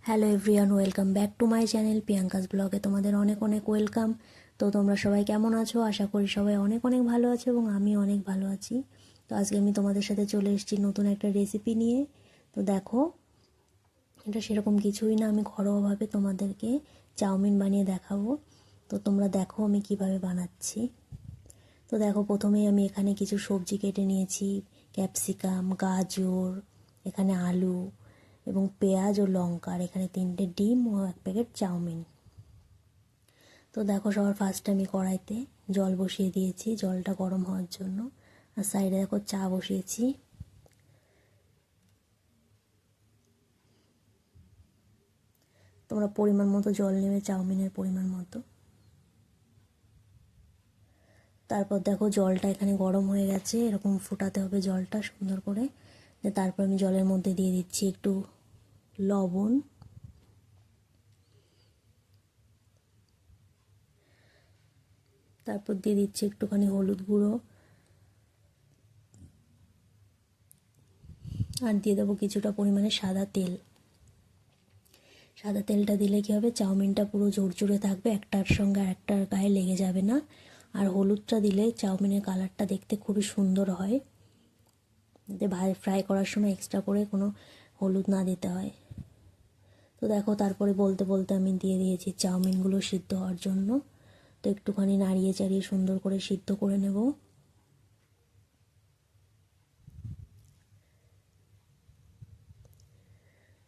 Hello everyone, welcome back to my channel Priyanka's ব্লগে তোমাদের অনেক অনেক ওয়েলকাম। তো তোমরা সবাই কেমন আছো? আশা করি সবাই অনেক অনেক ভালো আছো এবং আমি অনেক ভালো আছি। তো আজকে আমি তোমাদের সাথে চলে এসেছি নতুন একটা রেসিপি নিয়ে। তো দেখো, এটা সেরকম কিছুই না, আমি ঘরোয়াভাবে তোমাদেরকে চাউমিন বানিয়ে দেখাবো। তো তোমরা দেখো আমি কিভাবে বানাচ্ছি। তো দেখো, প্রথমেই আমি এখানে কিছু সবজি কেটে নিয়েছি, ক্যাপসিকাম, গাজর, এখানে আলু এবং পেঁয়াজ ও লঙ্কা, আর এখানে 3টে ডিম ও 1 প্যাকেট চাউমিন। তো দেখো, সবার ফার্স্টে আমি কড়াইতে জল বসিয়ে দিয়েছি জলটা গরম হওয়ার জন্য, আর সাইডে দেখো চা বসিয়েছি। তোমরা পরিমাণ মতো জল নেবে, চাউমিনের পরিমাণ মতো। তারপর দেখো জলটা এখানে গরম হয়ে গেছে, এরকম ফোটাতে হবে জলটা সুন্দর করে। তারপর আমি জলের মধ্যে দিয়ে দিচ্ছি একটু লবণ, তারপর দিয়ে দিচ্ছি একটুখানি হলুদ গুঁড়ো, আর দিয়ে দেবো কিছুটা পরিমাণে সাদা তেল। সাদা তেলটা দিলে কী হবে, চাউমিনটা পুরো জোরজোরে থাকবে, একটার সঙ্গে আর একটার গায়ে লেগে যাবে না। আর হলুদটা দিলে চাউমিনের কালারটা দেখতে খুবই সুন্দর হয়, যাতে ফ্রাই করার সময় এক্সট্রা করে কোনো হলুদ না দিতে হয়। তো দেখো, তারপরে বলতে বলতে আমি দিয়ে দিয়েছি চাউমিনগুলো সিদ্ধ হওয়ার জন্য। তো একটুখানি নাড়িয়ে চাড়িয়ে সুন্দর করে সিদ্ধ করে নেব।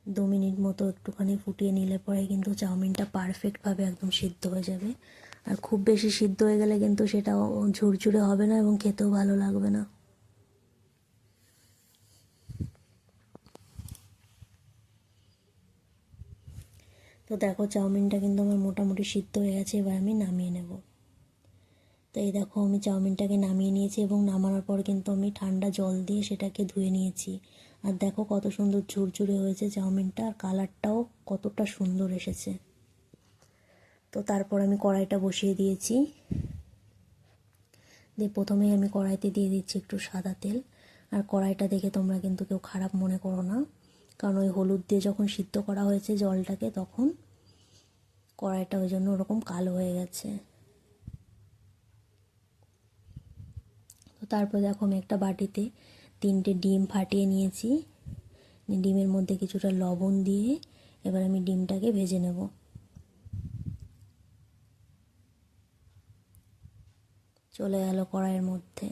2 মিনিট মতো একটুখানি ফুটিয়ে নিলে পরে কিন্তু চাউমিনটা পারফেক্টভাবে একদম সিদ্ধ হয়ে যাবে। আর খুব বেশি সিদ্ধ হয়ে গেলে কিন্তু সেটাও ঝুরঝুরে হবে না এবং খেতেও ভালো লাগবে না। তো দেখো, চাউমিনটা কিন্তু আমার মোটামুটি সিদ্ধ হয়ে গেছে, এবার আমি নামিয়ে নেব। তো এই দেখো, আমি চাউমিনটাকে নামিয়ে নিয়েছি এবং নামানোর পর কিন্তু আমি ঠান্ডা জল দিয়ে সেটাকে ধুয়ে নিয়েছি। আর দেখো কত সুন্দর ঝুরঝুরে হয়েছে চাউমিনটা, আর কালারটাও কতটা সুন্দর এসেছে। তো তারপর আমি কড়াইটা বসিয়ে দিয়েছি। দিয়ে প্রথমেই আমি কড়াইতে দিয়ে দিচ্ছি একটু সাদা তেল। আর কড়াইটা দেখে তোমরা কিন্তু কেউ খারাপ মনে করো না, কারণ ওই হলুদ দিয়ে যখন সিদ্ধ করা হয়েছে জলটাকে, তখন কড়াইটা ওই জন্য ওরকম কালো হয়ে গেছে। তো তারপর দেখো, আমি একটা বাটিতে 3টে ডিম ফাটিয়ে নিয়েছি। ডিমের মধ্যে কিছুটা লবণ দিয়ে এবার আমি ডিমটাকে ভেজে নেব। চলে গেল কড়াইয়ের মধ্যে।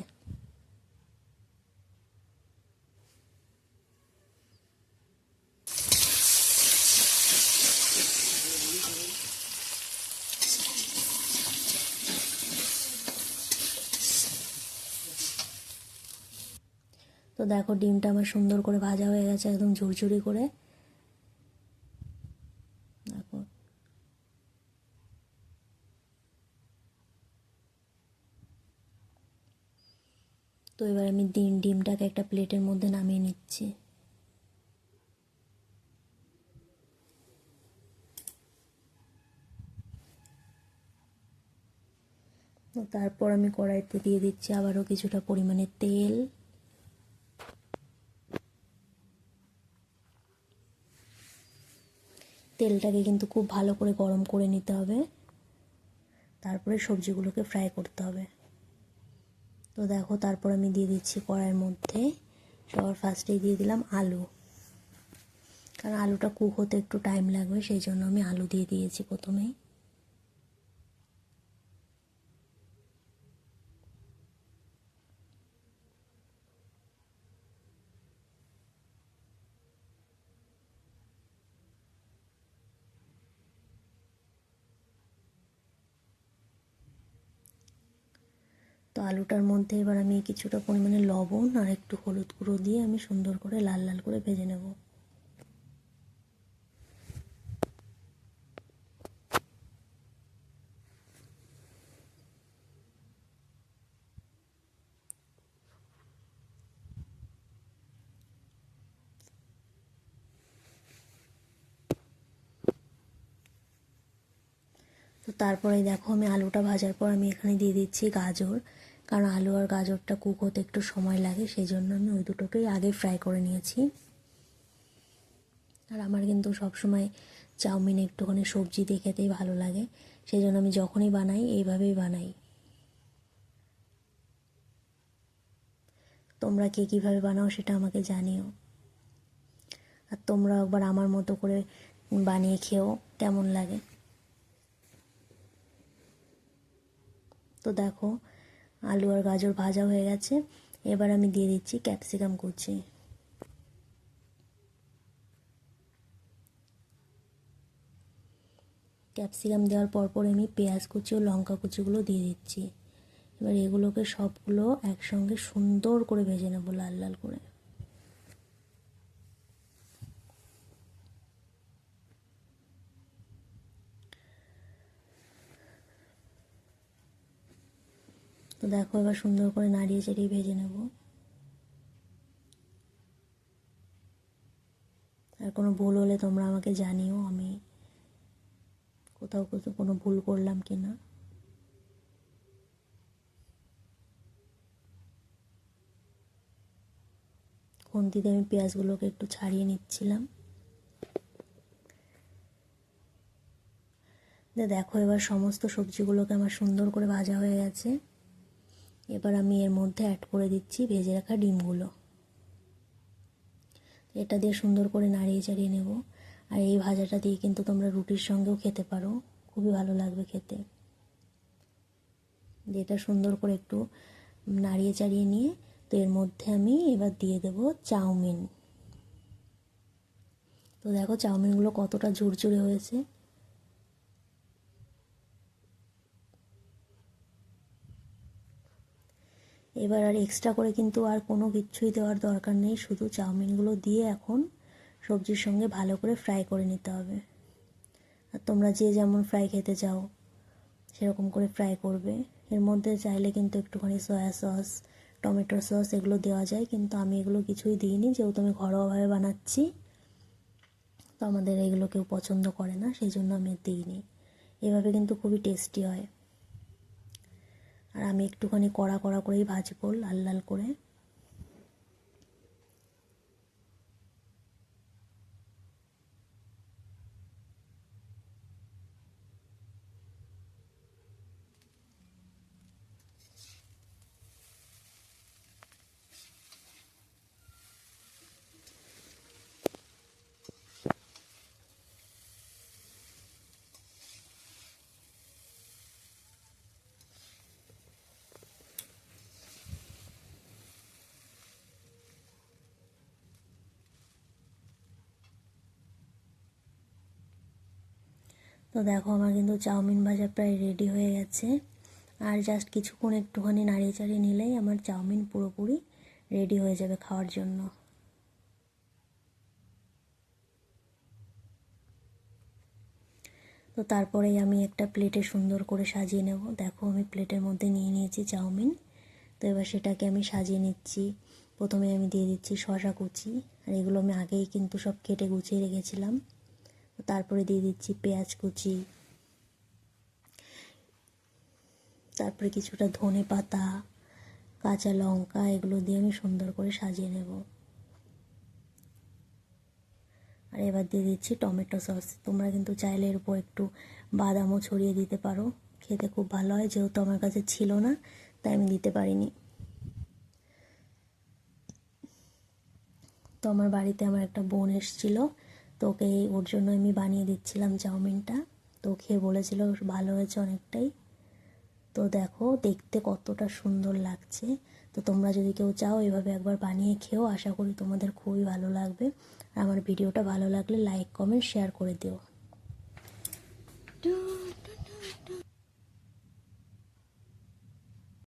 তো দেখো, ডিমটা আমার সুন্দর করে ভাজা হয়ে গেছে, একদম ঝুরঝুরি করে। দেখো, তো এবার আমি ডিমটাকে একটা প্লেটের মধ্যে নামিয়ে নিচ্ছি। তো তারপর আমি কড়াইতে দিয়ে দিচ্ছি আবারও কিছুটা পরিমাণে তেল। তেলটাকে কিন্তু খুব ভালো করে গরম করে নিতে হবে, তারপরে সবজিগুলোকে ফ্রাই করতে হবে। তো দেখো, তারপর আমি দিয়ে দিচ্ছি কড়াইয়ের মধ্যে সবার ফার্স্টেই দিয়ে দিলাম আলু, কারণ আলুটা কুক হতে একটু টাইম লাগবে, সেই জন্য আমি আলু দিয়ে দিয়েছি প্রথমেই। তো আলুটার মধ্যে এবার আমি কিছুটা পরিমাণে লবণ আর একটু হলুদ গুঁড়ো দিয়ে আমি সুন্দর করে লাল লাল করে ভেজে নেব। তো তারপরে দেখো, আমি আলুটা ভাজার পর আমি এখানে দিয়ে দিচ্ছি গাজর, কারণ আলু আর গাজরটা কুক হতে একটু সময় লাগে, সেই জন্য আমি ওই দুটোকেই আগে ফ্রাই করে নিয়েছি। আর আমার কিন্তু সবসময় চাউমিন একটুখানি সবজি দিয়ে খেতেই ভালো লাগে, সেই জন্য আমি যখনই বানাই এইভাবেই বানাই। তোমরা কে কীভাবে বানাও সেটা আমাকে জানিও, আর তোমরা একবার আমার মতো করে বানিয়ে খেও কেমন লাগে। তো দেখো আলু আর গাজর ভাজা হয়ে গেছে, এবার আমি দিয়ে দিচ্ছি ক্যাপসিকাম কুচি। ক্যাপসিকাম দেওয়ার পরপর আমি পেঁয়াজ কুচি ও লঙ্কা কুচিগুলো দিয়ে দিচ্ছি। এবার এগুলোকে সবগুলো একসঙ্গে সুন্দর করে ভেজে নেবো লাল লাল করে। তো দেখো এবার সুন্দর করে নাড়িয়ে চাড়িয়ে ভেজে নেব। আর কোনো ভুল হলে তোমরা আমাকে জানিও, আমি কোথাও কোনো ভুল করলাম কি না। খুন্তিতে আমি পেঁয়াজগুলোকে একটু ছাড়িয়ে নিচ্ছিলাম। দেখো এবার সমস্ত সবজিগুলোকে আমার সুন্দর করে ভাজা হয়ে গেছে। এবার আমি এর মধ্যে অ্যাড করে দিচ্ছি ভেজে রাখা ডিমগুলো। এটা দিয়ে সুন্দর করে নাড়িয়ে চাড়িয়ে নেব। আর এই ভাজাটা দিয়ে কিন্তু তোমরা রুটির সঙ্গেও খেতে পারো, খুবই ভালো লাগবে খেতে। এটা সুন্দর করে একটু নাড়িয়ে চাড়িয়ে নিয়ে তো এর মধ্যে আমি এবার দিয়ে দেব চাউমিন। তো দেখো চাউমিনগুলো কতটা ঝুরঝুরে হয়েছে। এবার আর এক্সট্রা করে কিন্তু আর কোনো কিছুই দেওয়ার দরকার নেই, শুধু চাউমিনগুলো দিয়ে এখন সবজির সঙ্গে ভালো করে ফ্রাই করে নিতে হবে। আর তোমরা যে যেমন ফ্রাই খেতে চাও সেরকম করে ফ্রাই করবে। এর মধ্যে চাইলে কিন্তু একটুখানি সয়া সস, টমেটো সস এগুলো দেওয়া যায়, কিন্তু আমি এগুলো কিছুই দিইনি, যেহেতু আমি ঘরোয়াভাবে বানাচ্ছি। তো আমাদের এগুলো কেউ পছন্দ করে না, সেই জন্য আমি দিইনি। এভাবে কিন্তু খুবই টেস্টি হয়। আর আমি একটুখানি কড়া কড়া করেই ভাজবো, লাল লাল করে। তো দেখো আমার কিন্তু চাউমিন ভাজা প্রায় রেডি হয়ে গেছে। আর জাস্ট কিছুক্ষণ একটুখানি নাড়িয়ে চাড়িয়ে নিলেই আমার চাউমিন পুরোপুরি রেডি হয়ে যাবে খাওয়ার জন্য। তো তারপরেই আমি একটা প্লেটে সুন্দর করে সাজিয়ে নেব। দেখো আমি প্লেটের মধ্যে নিয়ে নিয়েছি চাউমিন। তো এবার সেটাকে আমি সাজিয়ে নিচ্ছি। প্রথমে আমি দিয়ে দিচ্ছি শসা কুচি, আর এগুলো আমি আগেই কিন্তু সব কেটে গুছিয়ে রেখেছিলাম। তারপরে দিয়ে দিচ্ছি পেঁয়াজ কুচি, তারপরে কিছুটা ধনে পাতা, কাঁচা লঙ্কা, এগুলো দিয়ে আমি সুন্দর করে সাজিয়ে নেব। আর এবার দিয়ে দিচ্ছি টমেটো সস। তোমরা কিন্তু চাইলে এর উপর একটু বাদামও ছড়িয়ে দিতে পারো, খেতে খুব ভালো হয়। যেহেতু আমার কাছে ছিল না তাই আমি দিতে পারিনি। তো আমার বাড়িতে আমার একটা বোন এসেছিলো, তো ওকে ওর জন্য আমি বানিয়ে দিচ্ছিলাম চাউমিনটা। তো খেয়ে বলেছিল ভালো হয়েছে অনেকটাই। তো দেখো দেখতে কতটা সুন্দর লাগছে। তো তোমরা যদি কেউ চাও এভাবে একবার বানিয়ে খেও, আশা করি তোমাদের খুবই ভালো লাগবে। আর আমার ভিডিওটা ভালো লাগলে লাইক কমেন্ট শেয়ার করে দিও।